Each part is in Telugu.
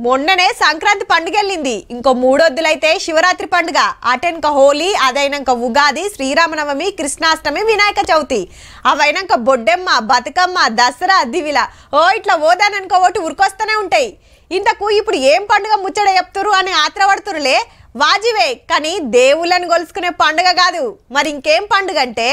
మొన్ననే సంక్రాంతి పండుగ వెళ్ళింది. ఇంకో మూడొద్దులైతే శివరాత్రి పండుగ, అటెనక హోలీ, అదైనాక ఉగాది, శ్రీరామనవమి, కృష్ణాష్టమి, వినాయక చవితి, అవైనాక బొడ్డెమ్మ, బతుకమ్మ, దసరా, దివిల ఇట్లా ఓదాననుకో ఒకటి ఉరికొస్తూనే ఉంటాయి. ఇంతకు ఇప్పుడు ఏం పండుగ ముచ్చట చెప్తురు అని ఆత్రపడుతురులే, వాజివే. కానీ దేవుళ్ళని గొలుసుకునే పండుగ కాదు. మరి ఇంకేం పండుగ అంటే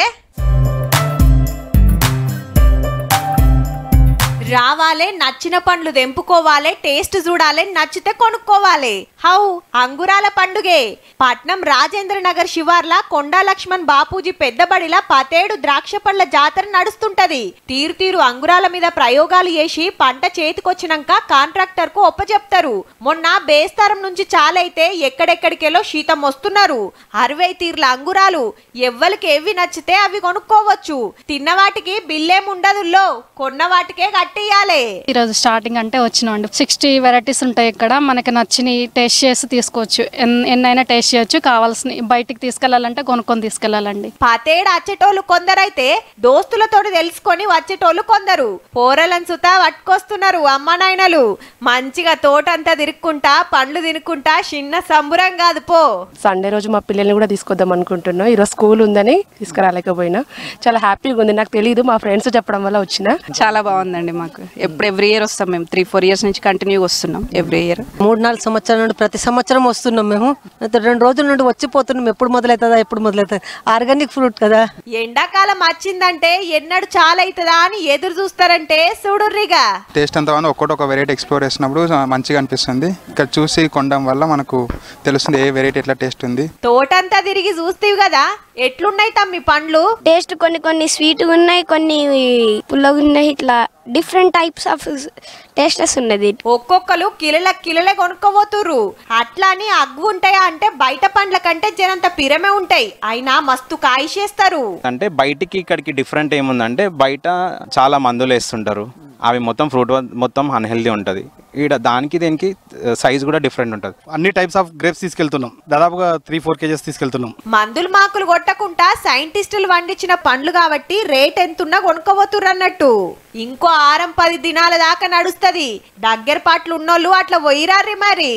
రావాలే, నచ్చిన పండ్లు తెంపుకోవాలే, టేస్ట్ చూడాలే, నచ్చితే కొనుక్కోవాలే. హౌ అంగురాల పండుగే. పట్నం రాజేంద్ర నగర్ శివార్ల కొండా లక్ష్మణ్ బాపూజీ పెద్దబడిలా 17 ద్రాక్ష పండ్ల జాతర నడుస్తుంటది. తీరు తీరు అంగురాల మీద ప్రయోగాలు చేసి పంట చేతికొచ్చినాక కాంట్రాక్టర్ కు ఒప్పచెప్తారు. మొన్న బేస్తారం నుంచి చాలైతే ఎక్కడెక్కడికెలో శీతం వస్తున్నారు. 60 తీర్ల అంగురాలు ఎవ్వరికి ఎవి నచ్చితే అవి కొనుక్కోవచ్చు. తిన్న వాటికి బిల్లేముండదుల్లో, కొన్న వాటికే ఈరోజు స్టార్టింగ్ అంటే వచ్చినాండి. 60 వెరైటీస్ ఉంటాయి ఇక్కడ. మనకి నచ్చిన టేస్ట్ చేసి తీసుకోవచ్చు, ఎన్నైనా టేస్ట్ చేయొచ్చు. కావాల్సిన బయటికి తీసుకెళ్లాలంటే కొనుక్కొని తీసుకెళ్లాలండి. పాతేడు వచ్చేటోళ్ళు కొందరైతే దోస్తులతో తెలుసుకొని వచ్చేటోళ్ళు కొందరు. పోరలను సుతా పట్టుకొస్తున్నారు అమ్మ నాయనలు. మంచిగా తోటంతా తిరుక్కుంటా పండ్లు తినుకుంటా చిన్న సంబురం కాదు పో. సండే రోజు మా పిల్లల్ని కూడా తీసుకొద్దాం అనుకుంటున్నాం. ఈరోజు స్కూల్ ఉందని తీసుకురాలేకపోయినా. చాలా హ్యాపీగా ఉంది. నాకు తెలియదు, మా ఫ్రెండ్స్ చెప్పడం వల్ల వచ్చిన. చాలా బాగుందండి. మాకు ఎవ్రీ ఇయర్ వస్తాం. మేము 3-4 ఇయర్స్ నుంచి కంటిన్యూగా వస్తున్నాం. ఎవ్రీ ఇయర్ 3-4 సంవత్సరాల నుండి ప్రతి సంవత్సరం వస్తున్నాం. మేము 2 రోజుల నుండి వచ్చిపోతున్నాం. ఎప్పుడు మొదలవుతుంది ఆర్గానిక్ ఫ్రూట్ కదా. ఎండాకాలం వచ్చిందంటే ఎన్నడు చాలా అవుతుందా అని ఎదురు చూస్తారంటే చూడుర్రిగా. టేస్ట్ అంతా ఒక్కొక్క వెరైటీ ఎక్స్ప్లోర్ చేసినప్పుడు మంచిగా అనిపిస్తుంది. ఇక్కడ చూసి కొనడం వల్ల మనకు తెలుస్తుంది ఏ వెరైటీ ఎట్లా టేస్ట్ ఉంది. తోటంతా తిరిగి చూస్తీవి కదా, ఎట్లున్నాయి తమ్మి పండ్లు? టేస్ట్ కొన్ని స్వీట్గా ఉన్నాయి, కొన్ని పుల్లగా ఉన్నాయి. ఇట్లా డిఫరెంట్ టైప్స్ ఆఫ్ టేస్టెస్ ఉన్నది. ఒక్కొక్కరు కిలలే కొనుక్కోబోతుర్రు. అట్లా అని అగ్గు ఉంటాయా అంటే బయట పండ్ల కంటే జనంత పిరమే ఉంటాయి, అయినా మస్తు కాయిచేస్తారు. అంటే బయటికి ఇక్కడికి డిఫరెంట్ ఏముందంటే, బయట చాలా మందులు వేస్తుంటారు. అవి మొత్తం ఫ్రూట్ మొత్తం అన్హెల్దీ ఉంటుంది. ఈడ దానికి దీనికి సైజ్ కూడా డిఫరెంట్ ఉంటుంది. అన్ని టైప్స్ ఆఫ్ గ్రేప్స్ తీసుకెళ్తున్నాం. దాదాపుగా 3-4 కేజెస్ తీసుకెళ్తున్నాం. మందులు మాకులు కొట్టకుండా సైంటిస్టులు వండించిన పండ్లు కాబట్టి రేట్ ఎంతున్నా కొనుక్కోబోతుర్రు అన్నట్టు. ఇంకో 6-10 దినాల దాకా నడుస్తుంది. దగ్గర పాటలు ఉన్నోళ్ళు అట్లా పోయిరారి మరి.